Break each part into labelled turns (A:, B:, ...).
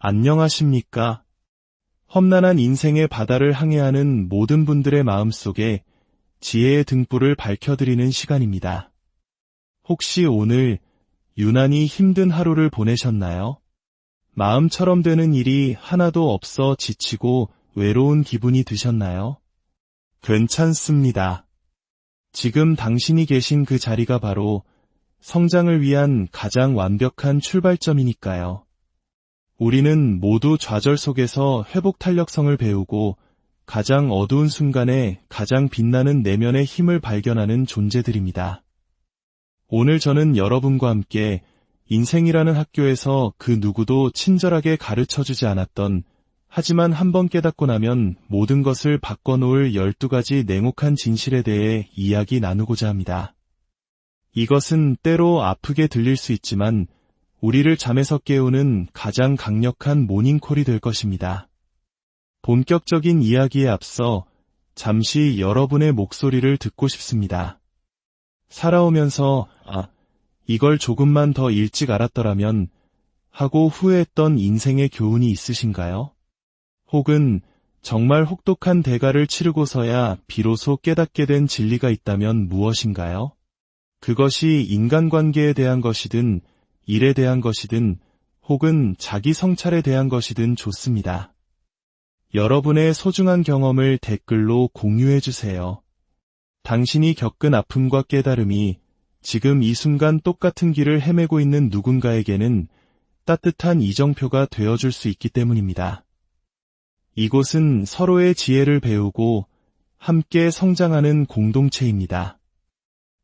A: 안녕하십니까? 험난한 인생의 바다를 항해하는 모든 분들의 마음속에 지혜의 등불을 밝혀드리는 시간입니다. 혹시 오늘 유난히 힘든 하루를 보내셨나요? 마음처럼 되는 일이 하나도 없어 지치고 외로운 기분이 드셨나요? 괜찮습니다. 지금 당신이 계신 그 자리가 바로 성장을 위한 가장 완벽한 출발점이니까요. 우리는 모두 좌절 속에서 회복 탄력성을 배우고 가장 어두운 순간에 가장 빛나는 내면의 힘을 발견하는 존재들입니다. 오늘 저는 여러분과 함께 인생이라는 학교에서 그 누구도 친절하게 가르쳐주지 않았던, 하지만 한번 깨닫고 나면 모든 것을 바꿔놓을 12가지 냉혹한 진실에 대해 이야기 나누고자 합니다. 이것은 때로 아프게 들릴 수 있지만 우리를 잠에서 깨우는 가장 강력한 모닝콜이 될 것입니다. 본격적인 이야기에 앞서 잠시 여러분의 목소리를 듣고 싶습니다. 살아오면서 이걸 조금만 더 일찍 알았더라면 하고 후회했던 인생의 교훈이 있으신가요? 혹은 정말 혹독한 대가를 치르고서야 비로소 깨닫게 된 진리가 있다면 무엇인가요? 그것이 인간관계에 대한 것이든 일에 대한 것이든 혹은 자기 성찰에 대한 것이든 좋습니다. 여러분의 소중한 경험을 댓글로 공유해주세요. 당신이 겪은 아픔과 깨달음이 지금 이 순간 똑같은 길을 헤매고 있는 누군가에게는 따뜻한 이정표가 되어줄 수 있기 때문입니다. 이곳은 서로의 지혜를 배우고 함께 성장하는 공동체입니다.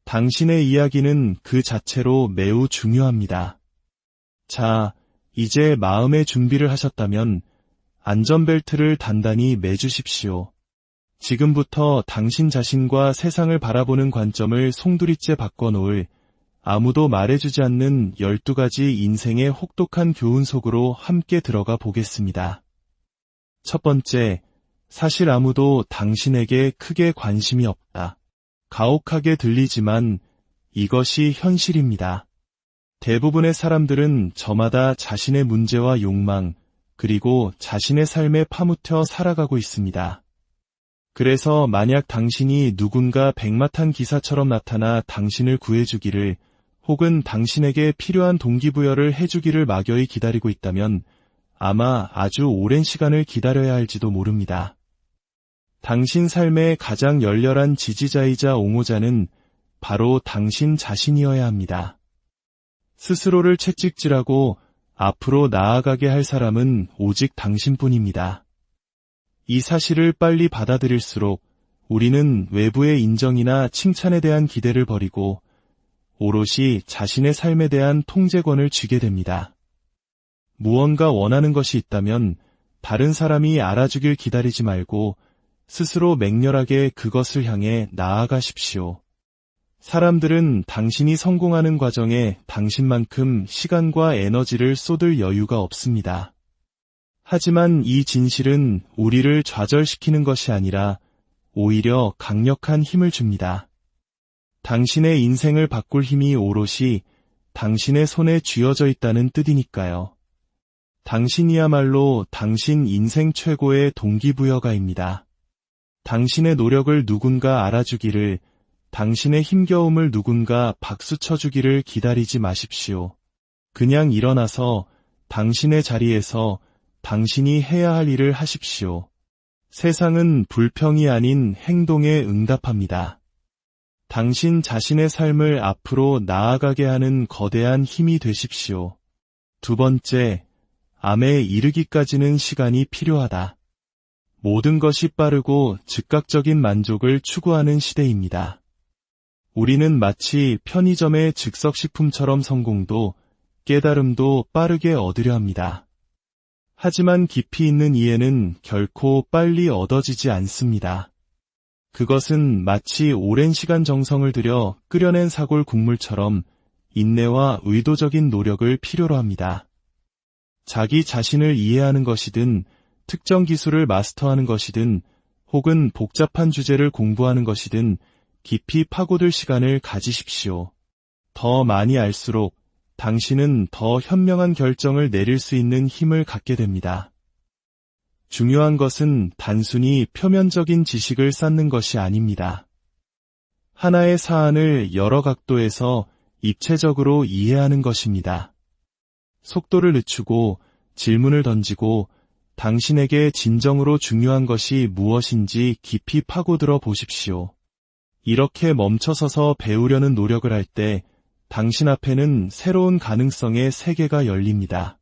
A: 당신의 이야기는 그 자체로 매우 중요합니다. 자, 이제 마음의 준비를 하셨다면 안전벨트를 단단히 매주십시오. 지금부터 당신 자신과 세상을 바라보는 관점을 송두리째 바꿔놓을, 아무도 말해주지 않는 12가지 인생의 혹독한 교훈 속으로 함께 들어가 보겠습니다. 첫 번째, 사실 아무도 당신에게 크게 관심이 없다. 가혹하게 들리지만 이것이 현실입니다. 대부분의 사람들은 저마다 자신의 문제와 욕망, 그리고 자신의 삶에 파묻혀 살아가고 있습니다. 그래서 만약 당신이 누군가 백마탄 기사처럼 나타나 당신을 구해주기를, 혹은 당신에게 필요한 동기부여를 해주기를 막연히 기다리고 있다면 아마 아주 오랜 시간을 기다려야 할지도 모릅니다. 당신 삶의 가장 열렬한 지지자이자 옹호자는 바로 당신 자신이어야 합니다. 스스로를 채찍질하고 앞으로 나아가게 할 사람은 오직 당신뿐입니다. 이 사실을 빨리 받아들일수록 우리는 외부의 인정이나 칭찬에 대한 기대를 버리고 오롯이 자신의 삶에 대한 통제권을 쥐게 됩니다. 무언가 원하는 것이 있다면 다른 사람이 알아주길 기다리지 말고 스스로 맹렬하게 그것을 향해 나아가십시오. 사람들은 당신이 성공하는 과정에 당신만큼 시간과 에너지를 쏟을 여유가 없습니다. 하지만 이 진실은 우리를 좌절시키는 것이 아니라 오히려 강력한 힘을 줍니다. 당신의 인생을 바꿀 힘이 오롯이 당신의 손에 쥐어져 있다는 뜻이니까요. 당신이야말로 당신 인생 최고의 동기부여가입니다. 당신의 노력을 누군가 알아주기를, 당신의 힘겨움을 누군가 박수쳐주기를 기다리지 마십시오. 그냥 일어나서 당신의 자리에서 당신이 해야 할 일을 하십시오. 세상은 불평이 아닌 행동에 응답합니다. 당신 자신의 삶을 앞으로 나아가게 하는 거대한 힘이 되십시오. 두 번째, 암에 이르기까지는 시간이 필요하다. 모든 것이 빠르고 즉각적인 만족을 추구하는 시대입니다. 우리는 마치 편의점의 즉석식품처럼 성공도 깨달음도 빠르게 얻으려 합니다. 하지만 깊이 있는 이해는 결코 빨리 얻어지지 않습니다. 그것은 마치 오랜 시간 정성을 들여 끓여낸 사골 국물처럼 인내와 의도적인 노력을 필요로 합니다. 자기 자신을 이해하는 것이든 특정 기술을 마스터하는 것이든 혹은 복잡한 주제를 공부하는 것이든 깊이 파고들 시간을 가지십시오. 더 많이 알수록 당신은 더 현명한 결정을 내릴 수 있는 힘을 갖게 됩니다. 중요한 것은 단순히 표면적인 지식을 쌓는 것이 아닙니다. 하나의 사안을 여러 각도에서 입체적으로 이해하는 것입니다. 속도를 늦추고 질문을 던지고 당신에게 진정으로 중요한 것이 무엇인지 깊이 파고들어 보십시오. 이렇게 멈춰서서 배우려는 노력을 할 때 당신 앞에는 새로운 가능성의 세계가 열립니다.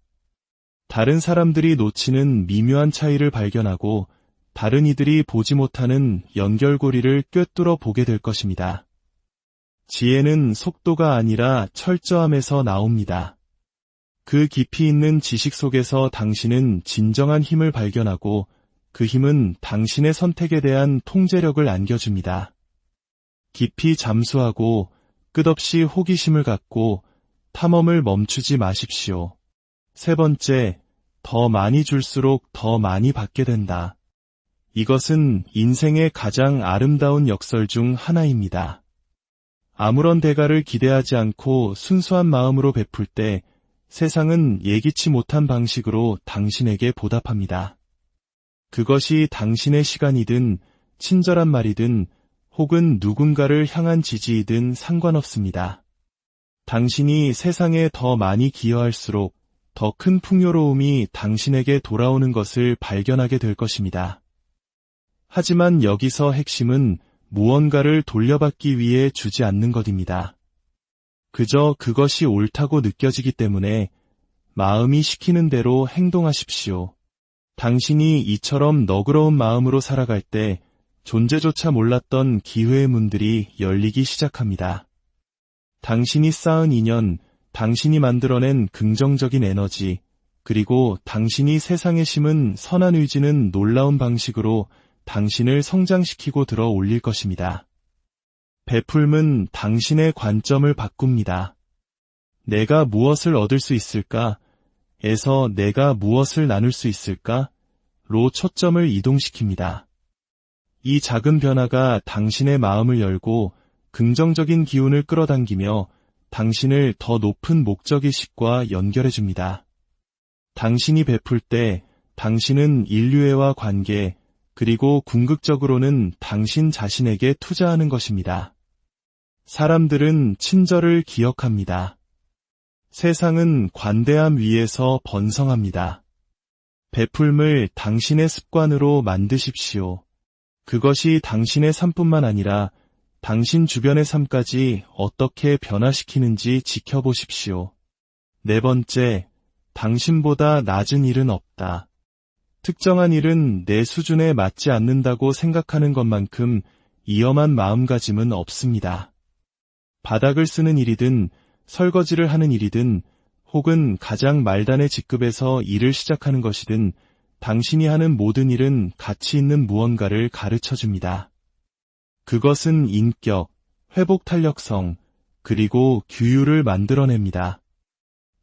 A: 다른 사람들이 놓치는 미묘한 차이를 발견하고 다른 이들이 보지 못하는 연결고리를 꿰뚫어 보게 될 것입니다. 지혜는 속도가 아니라 철저함에서 나옵니다. 그 깊이 있는 지식 속에서 당신은 진정한 힘을 발견하고 그 힘은 당신의 선택에 대한 통제력을 안겨줍니다. 깊이 잠수하고 끝없이 호기심을 갖고 탐험을 멈추지 마십시오. 세 번째, 더 많이 줄수록 더 많이 받게 된다. 이것은 인생의 가장 아름다운 역설 중 하나입니다. 아무런 대가를 기대하지 않고 순수한 마음으로 베풀 때 세상은 예기치 못한 방식으로 당신에게 보답합니다. 그것이 당신의 시간이든 친절한 말이든 혹은 누군가를 향한 지지이든 상관없습니다. 당신이 세상에 더 많이 기여할수록 더 큰 풍요로움이 당신에게 돌아오는 것을 발견하게 될 것입니다. 하지만 여기서 핵심은 무언가를 돌려받기 위해 주지 않는 것입니다. 그저 그것이 옳다고 느껴지기 때문에 마음이 시키는 대로 행동하십시오. 당신이 이처럼 너그러운 마음으로 살아갈 때 존재조차 몰랐던 기회의 문들이 열리기 시작합니다. 당신이 쌓은 인연, 당신이 만들어낸 긍정적인 에너지, 그리고 당신이 세상에 심은 선한 의지는 놀라운 방식으로 당신을 성장시키고 들어 올릴 것입니다. 베풀음은 당신의 관점을 바꿉니다. 내가 무엇을 얻을 수 있을까? 에서 내가 무엇을 나눌 수 있을까? 로 초점을 이동시킵니다. 이 작은 변화가 당신의 마음을 열고 긍정적인 기운을 끌어당기며 당신을 더 높은 목적의식과 연결해줍니다. 당신이 베풀 때 당신은 인류애와 관계, 그리고 궁극적으로는 당신 자신에게 투자하는 것입니다. 사람들은 친절을 기억합니다. 세상은 관대함 위에서 번성합니다. 베풀음을 당신의 습관으로 만드십시오. 그것이 당신의 삶뿐만 아니라 당신 주변의 삶까지 어떻게 변화시키는지 지켜보십시오. 네 번째, 당신보다 낮은 일은 없다. 특정한 일은 내 수준에 맞지 않는다고 생각하는 것만큼 위험한 마음가짐은 없습니다. 바닥을 쓰는 일이든 설거지를 하는 일이든 혹은 가장 말단의 직급에서 일을 시작하는 것이든 당신이 하는 모든 일은 가치 있는 무언가를 가르쳐줍니다. 그것은 인격, 회복 탄력성, 그리고 규율을 만들어냅니다.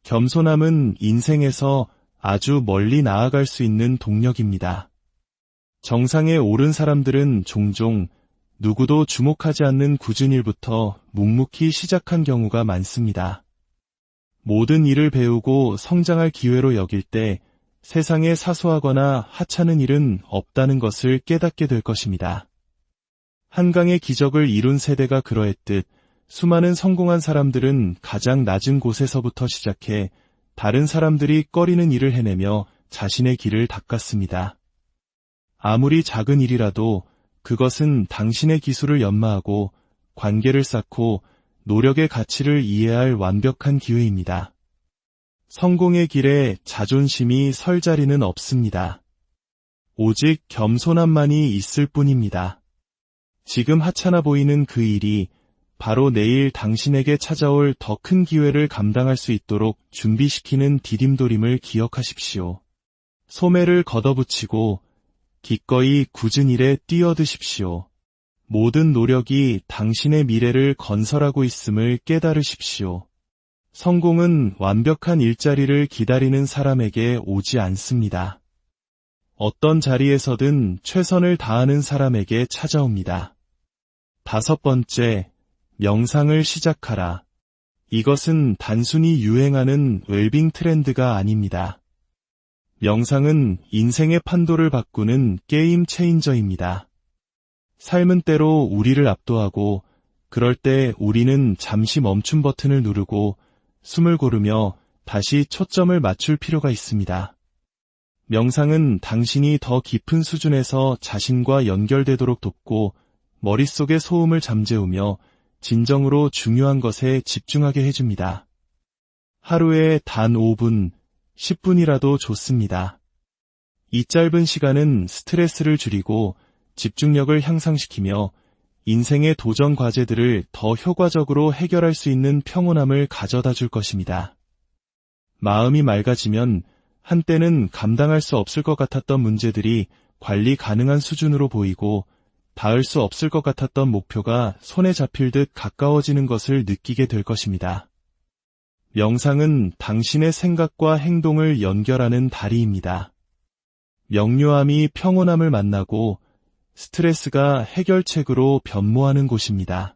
A: 겸손함은 인생에서 아주 멀리 나아갈 수 있는 동력입니다. 정상에 오른 사람들은 종종 누구도 주목하지 않는 굳은 일부터 묵묵히 시작한 경우가 많습니다. 모든 일을 배우고 성장할 기회로 여길 때 세상에 사소하거나 하찮은 일은 없다는 것을 깨닫게 될 것입니다. 한강의 기적을 이룬 세대가 그러했듯 수많은 성공한 사람들은 가장 낮은 곳에서부터 시작해 다른 사람들이 꺼리는 일을 해내며 자신의 길을 닦았습니다. 아무리 작은 일이라도 그것은 당신의 기술을 연마하고 관계를 쌓고 노력의 가치를 이해할 완벽한 기회입니다. 성공의 길에 자존심이 설 자리는 없습니다. 오직 겸손함만이 있을 뿐입니다. 지금 하찮아 보이는 그 일이 바로 내일 당신에게 찾아올 더 큰 기회를 감당할 수 있도록 준비시키는 디딤돌임을 기억하십시오. 소매를 걷어붙이고 기꺼이 굳은 일에 뛰어드십시오. 모든 노력이 당신의 미래를 건설하고 있음을 깨달으십시오. 성공은 완벽한 일자리를 기다리는 사람에게 오지 않습니다. 어떤 자리에서든 최선을 다하는 사람에게 찾아옵니다. 다섯 번째, 명상을 시작하라. 이것은 단순히 유행하는 웰빙 트렌드가 아닙니다. 명상은 인생의 판도를 바꾸는 게임 체인저입니다. 삶은 때로 우리를 압도하고 그럴 때 우리는 잠시 멈춤 버튼을 누르고 숨을 고르며 다시 초점을 맞출 필요가 있습니다. 명상은 당신이 더 깊은 수준에서 자신과 연결되도록 돕고 머릿속의 소음을 잠재우며 진정으로 중요한 것에 집중하게 해줍니다. 하루에 단 5분, 10분이라도 좋습니다. 이 짧은 시간은 스트레스를 줄이고 집중력을 향상시키며 인생의 도전 과제들을 더 효과적으로 해결할 수 있는 평온함을 가져다 줄 것입니다. 마음이 맑아지면 한때는 감당할 수 없을 것 같았던 문제들이 관리 가능한 수준으로 보이고 닿을 수 없을 것 같았던 목표가 손에 잡힐 듯 가까워지는 것을 느끼게 될 것입니다. 명상은 당신의 생각과 행동을 연결하는 다리입니다. 명료함이 평온함을 만나고 스트레스가 해결책으로 변모하는 곳입니다.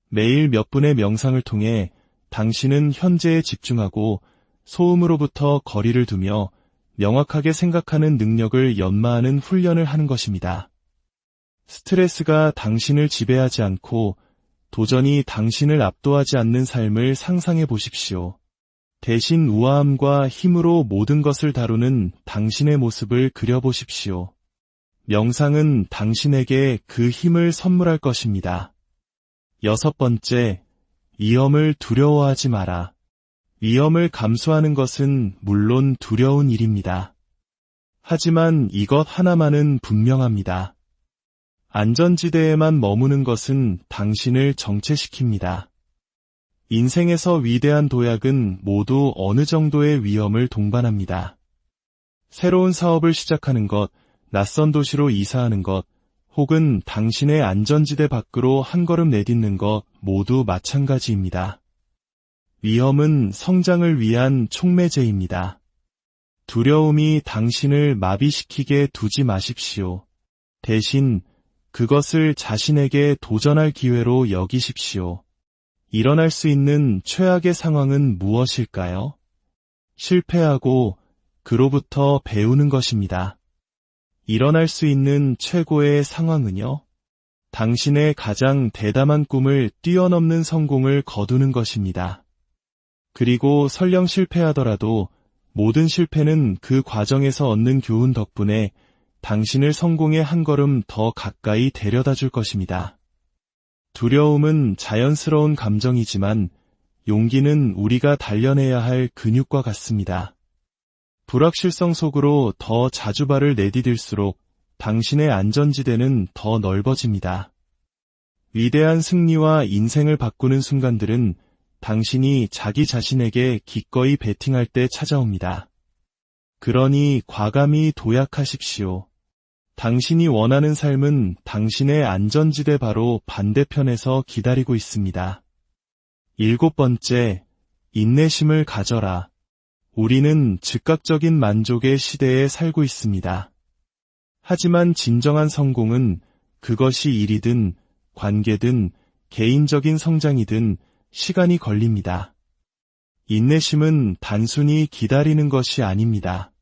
A: 매일 몇 분의 명상을 통해 당신은 현재에 집중하고 소음으로부터 거리를 두며 명확하게 생각하는 능력을 연마하는 훈련을 하는 것입니다. 스트레스가 당신을 지배하지 않고 도전이 당신을 압도하지 않는 삶을 상상해 보십시오. 대신 우아함과 힘으로 모든 것을 다루는 당신의 모습을 그려보십시오. 명상은 당신에게 그 힘을 선물할 것입니다. 6번째, 위험을 두려워하지 마라. 위험을 감수하는 것은 물론 두려운 일입니다. 하지만 이것 하나만은 분명합니다. 안전지대에만 머무는 것은 당신을 정체시킵니다. 인생에서 위대한 도약은 모두 어느 정도의 위험을 동반합니다. 새로운 사업을 시작하는 것, 낯선 도시로 이사하는 것, 혹은 당신의 안전지대 밖으로 한 걸음 내딛는 것 모두 마찬가지입니다. 위험은 성장을 위한 촉매제입니다. 두려움이 당신을 마비시키게 두지 마십시오. 대신 그것을 자신에게 도전할 기회로 여기십시오. 일어날 수 있는 최악의 상황은 무엇일까요? 실패하고 그로부터 배우는 것입니다. 일어날 수 있는 최고의 상황은요? 당신의 가장 대담한 꿈을 뛰어넘는 성공을 거두는 것입니다. 그리고 설령 실패하더라도 모든 실패는 그 과정에서 얻는 교훈 덕분에 당신을 성공의 한 걸음 더 가까이 데려다 줄 것입니다. 두려움은 자연스러운 감정이지만 용기는 우리가 단련해야 할 근육과 같습니다. 불확실성 속으로 더 자주 발을 내디딜수록 당신의 안전지대는 더 넓어집니다. 위대한 승리와 인생을 바꾸는 순간들은 당신이 자기 자신에게 기꺼이 베팅할 때 찾아옵니다. 그러니 과감히 도약하십시오. 당신이 원하는 삶은 당신의 안전지대 바로 반대편에서 기다리고 있습니다. 7번째, 인내심을 가져라. 우리는 즉각적인 만족의 시대에 살고 있습니다. 하지만 진정한 성공은 그것이 일이든 관계든 개인적인 성장이든 시간이 걸립니다. 인내심은 단순히 기다리는 것이 아닙니다.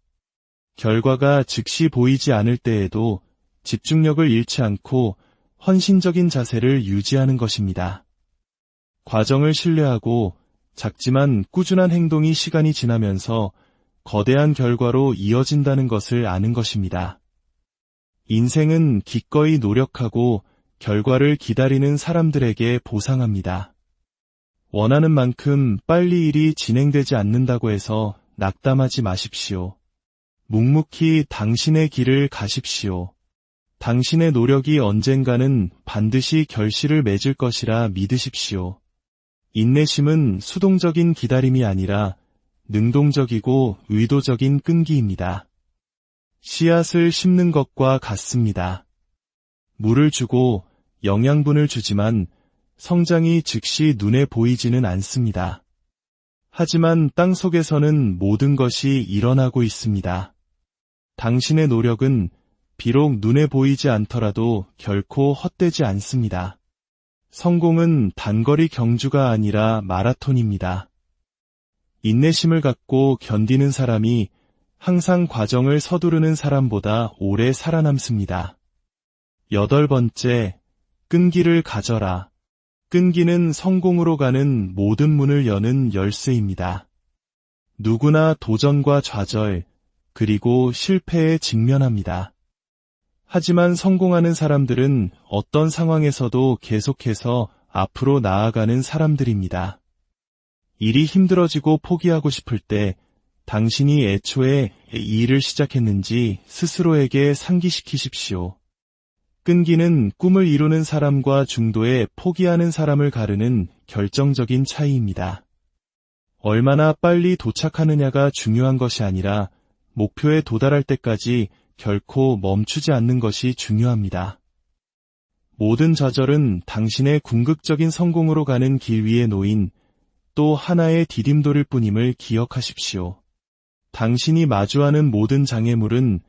A: 결과가 즉시 보이지 않을 때에도 집중력을 잃지 않고 헌신적인 자세를 유지하는 것입니다. 과정을 신뢰하고 작지만 꾸준한 행동이 시간이 지나면서 거대한 결과로 이어진다는 것을 아는 것입니다. 인생은 기꺼이 노력하고 결과를 기다리는 사람들에게 보상합니다. 원하는 만큼 빨리 일이 진행되지 않는다고 해서 낙담하지 마십시오. 묵묵히 당신의 길을 가십시오. 당신의 노력이 언젠가는 반드시 결실을 맺을 것이라 믿으십시오. 인내심은 수동적인 기다림이 아니라 능동적이고 의도적인 끈기입니다. 씨앗을 심는 것과 같습니다. 물을 주고 영양분을 주지만 성장이 즉시 눈에 보이지는 않습니다. 하지만 땅 속에서는 모든 것이 일어나고 있습니다. 당신의 노력은 비록 눈에 보이지 않더라도 결코 헛되지 않습니다. 성공은 단거리 경주가 아니라 마라톤입니다. 인내심을 갖고 견디는 사람이 항상 과정을 서두르는 사람보다 오래 살아남습니다. 8번째, 끈기를 가져라. 끈기는 성공으로 가는 모든 문을 여는 열쇠입니다. 누구나 도전과 좌절, 그리고 실패에 직면합니다. 하지만 성공하는 사람들은 어떤 상황에서도 계속해서 앞으로 나아가는 사람들입니다. 일이 힘들어지고 포기하고 싶을 때 당신이 애초에 이 일을 시작했는지 스스로에게 상기시키십시오. 끈기는 꿈을 이루는 사람과 중도에 포기하는 사람을 가르는 결정적인 차이입니다. 얼마나 빨리 도착하느냐가 중요한 것이 아니라 목표에 도달할 때까지 결코 멈추지 않는 것이 중요합니다. 모든 좌절은 당신의 궁극적인 성공으로 가는 길 위에 놓인 또 하나의 디딤돌일 뿐임을 기억하십시오. 당신이 마주하는 모든 장애물은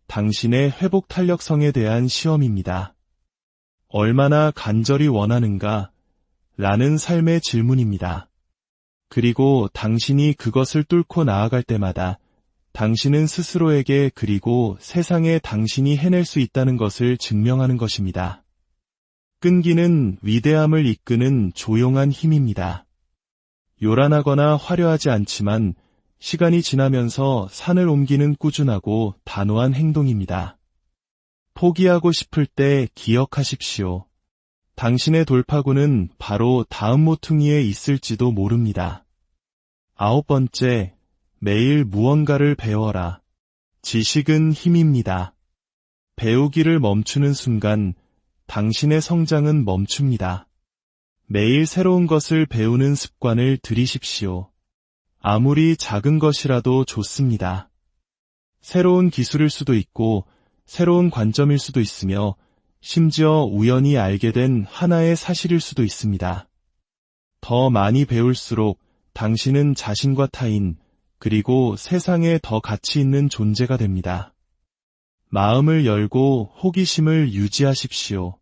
A: 당신의 회복 탄력성에 대한 시험입니다. 얼마나 간절히 원하는가? 라는 삶의 질문입니다. 그리고 당신이 그것을 뚫고 나아갈 때마다 당신은 스스로에게 그리고 세상에 당신이 해낼 수 있다는 것을 증명하는 것입니다. 끈기는 위대함을 이끄는 조용한 힘입니다. 요란하거나 화려하지 않지만 시간이 지나면서 산을 옮기는 꾸준하고 단호한 행동입니다. 포기하고 싶을 때 기억하십시오. 당신의 돌파구는 바로 다음 모퉁이에 있을지도 모릅니다. 9번째, 매일 무언가를 배워라. 지식은 힘입니다. 배우기를 멈추는 순간 당신의 성장은 멈춥니다. 매일 새로운 것을 배우는 습관을 들이십시오. 아무리 작은 것이라도 좋습니다. 새로운 기술일 수도 있고 새로운 관점일 수도 있으며 심지어 우연히 알게 된 하나의 사실일 수도 있습니다. 더 많이 배울수록 당신은 자신과 타인, 그리고 세상에 더 가치 있는 존재가 됩니다. 마음을 열고 호기심을 유지하십시오.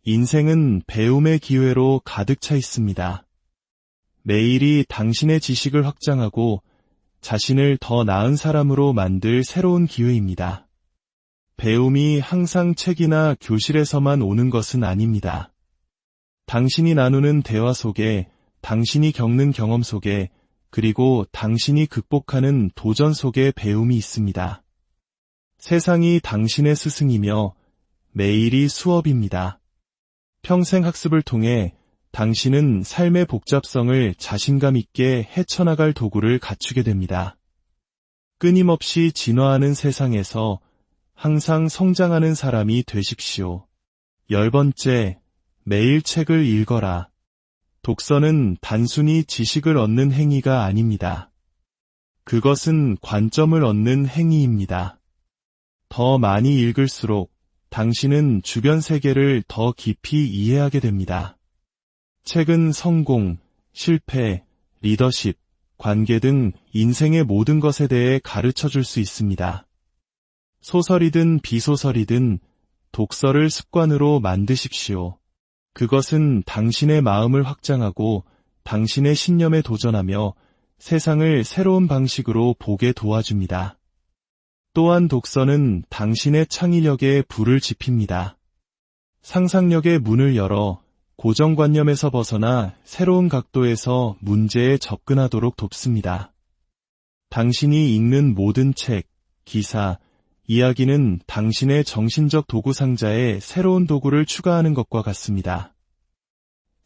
A: 인생은 배움의 기회로 가득 차 있습니다. 매일이 당신의 지식을 확장하고 자신을 더 나은 사람으로 만들 새로운 기회입니다. 배움이 항상 책이나 교실에서만 오는 것은 아닙니다. 당신이 나누는 대화 속에, 당신이 겪는 경험 속에, 그리고 당신이 극복하는 도전 속에 배움이 있습니다. 세상이 당신의 스승이며 매일이 수업입니다. 평생 학습을 통해 당신은 삶의 복잡성을 자신감 있게 헤쳐나갈 도구를 갖추게 됩니다. 끊임없이 진화하는 세상에서 항상 성장하는 사람이 되십시오. 10번째, 매일 책을 읽어라. 독서는 단순히 지식을 얻는 행위가 아닙니다. 그것은 관점을 얻는 행위입니다. 더 많이 읽을수록 당신은 주변 세계를 더 깊이 이해하게 됩니다. 책은 성공, 실패, 리더십, 관계 등 인생의 모든 것에 대해 가르쳐 줄 수 있습니다. 소설이든 비소설이든 독서를 습관으로 만드십시오. 그것은 당신의 마음을 확장하고 당신의 신념에 도전하며 세상을 새로운 방식으로 보게 도와줍니다. 또한 독서는 당신의 창의력에 불을 지핍니다. 상상력의 문을 열어 고정관념에서 벗어나 새로운 각도에서 문제에 접근하도록 돕습니다. 당신이 읽는 모든 책, 기사, 이야기는 당신의 정신적 도구 상자에 새로운 도구를 추가하는 것과 같습니다.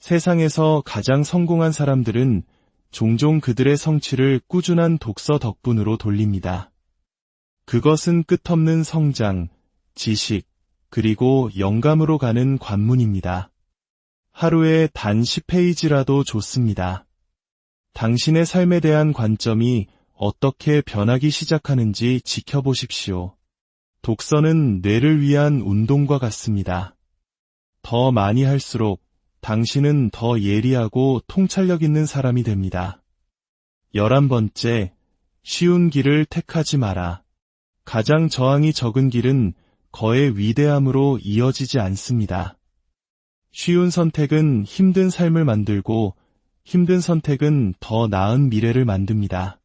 A: 세상에서 가장 성공한 사람들은 종종 그들의 성취를 꾸준한 독서 덕분으로 돌립니다. 그것은 끝없는 성장, 지식, 그리고 영감으로 가는 관문입니다. 하루에 단 10페이지라도 좋습니다. 당신의 삶에 대한 관점이 어떻게 변하기 시작하는지 지켜보십시오. 독서는 뇌를 위한 운동과 같습니다. 더 많이 할수록 당신은 더 예리하고 통찰력 있는 사람이 됩니다. 11번째, 쉬운 길을 택하지 마라. 가장 저항이 적은 길은 거의 위대함으로 이어지지 않습니다. 쉬운 선택은 힘든 삶을 만들고 힘든 선택은 더 나은 미래를 만듭니다.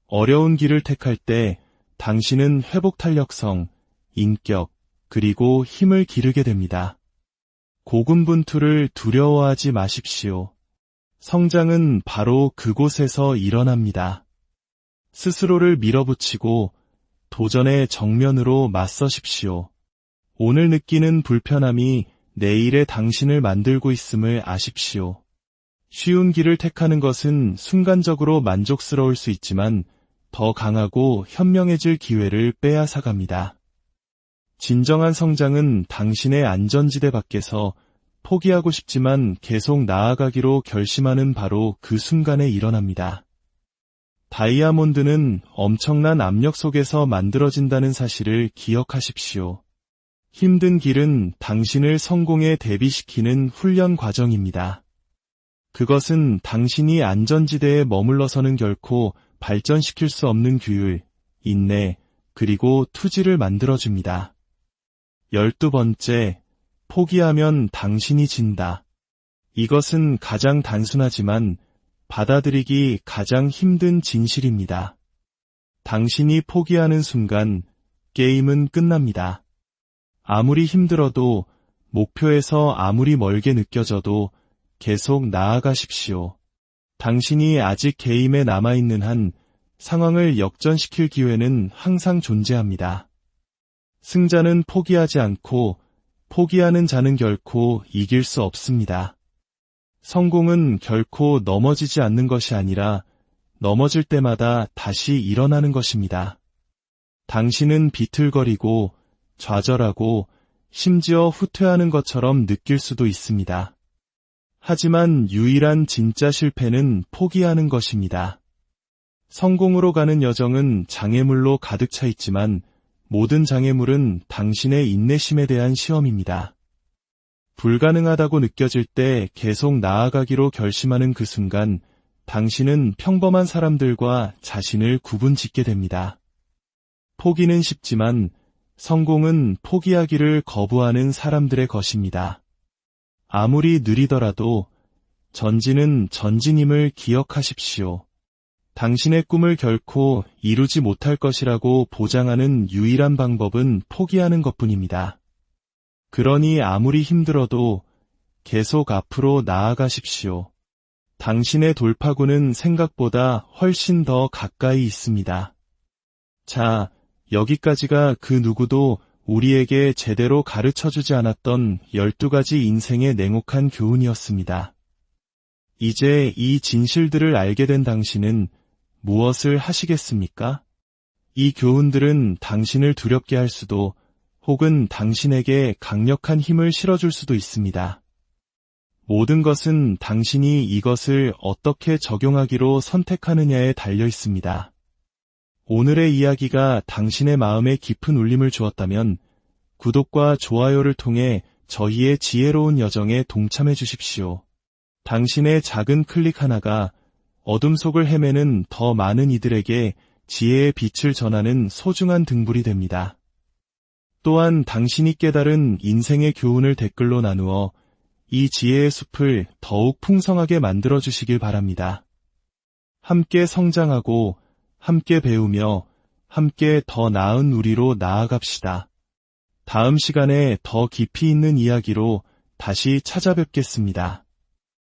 A: 어려운 길을 택할 때 당신은 회복 탄력성, 인격, 그리고 힘을 기르게 됩니다. 고군분투를 두려워하지 마십시오. 성장은 바로 그곳에서 일어납니다. 스스로를 밀어붙이고 도전의 정면으로 맞서십시오. 오늘 느끼는 불편함이 내일의 당신을 만들고 있음을 아십시오. 쉬운 길을 택하는 것은 순간적으로 만족스러울 수 있지만 더 강하고 현명해질 기회를 빼앗아갑니다. 진정한 성장은 당신의 안전지대 밖에서 포기하고 싶지만 계속 나아가기로 결심하는 바로 그 순간에 일어납니다. 다이아몬드는 엄청난 압력 속에서 만들어진다는 사실을 기억하십시오. 힘든 길은 당신을 성공에 대비시키는 훈련 과정입니다. 그것은 당신이 안전지대에 머물러서는 결코 발전시킬 수 없는 규율, 인내, 그리고 투지를 만들어줍니다. 12번째, 포기하면 당신이 진다. 이것은 가장 단순하지만 받아들이기 가장 힘든 진실입니다. 당신이 포기하는 순간 게임은 끝납니다. 아무리 힘들어도 목표에서 아무리 멀게 느껴져도 계속 나아가십시오. 당신이 아직 게임에 남아있는 한 상황을 역전시킬 기회는 항상 존재합니다. 승자는 포기하지 않고 포기하는 자는 결코 이길 수 없습니다. 성공은 결코 넘어지지 않는 것이 아니라 넘어질 때마다 다시 일어나는 것입니다. 당신은 비틀거리고 좌절하고 심지어 후퇴하는 것처럼 느낄 수도 있습니다. 하지만 유일한 진짜 실패는 포기하는 것입니다. 성공으로 가는 여정은 장애물로 가득 차 있지만 모든 장애물은 당신의 인내심에 대한 시험입니다. 불가능하다고 느껴질 때 계속 나아가기로 결심하는 그 순간 당신은 평범한 사람들과 자신을 구분짓게 됩니다. 포기는 쉽지만 성공은 포기하기를 거부하는 사람들의 것입니다. 아무리 느리더라도 전진은 전진임을 기억하십시오. 당신의 꿈을 결코 이루지 못할 것이라고 보장하는 유일한 방법은 포기하는 것뿐입니다. 그러니 아무리 힘들어도 계속 앞으로 나아가십시오. 당신의 돌파구는 생각보다 훨씬 더 가까이 있습니다. 자, 여기까지가 그 누구도 우리에게 제대로 가르쳐주지 않았던 12가지 인생의 냉혹한 교훈이었습니다. 이제 이 진실들을 알게 된 당신은 무엇을 하시겠습니까? 이 교훈들은 당신을 두렵게 할 수도 혹은 당신에게 강력한 힘을 실어줄 수도 있습니다. 모든 것은 당신이 이것을 어떻게 적용하기로 선택하느냐에 달려 있습니다. 오늘의 이야기가 당신의 마음에 깊은 울림을 주었다면 구독과 좋아요를 통해 저희의 지혜로운 여정에 동참해 주십시오. 당신의 작은 클릭 하나가 어둠 속을 헤매는 더 많은 이들에게 지혜의 빛을 전하는 소중한 등불이 됩니다. 또한 당신이 깨달은 인생의 교훈을 댓글로 나누어 이 지혜의 숲을 더욱 풍성하게 만들어 주시길 바랍니다. 함께 성장하고 함께 배우며 함께 더 나은 우리로 나아갑시다. 다음 시간에 더 깊이 있는 이야기로 다시 찾아뵙겠습니다.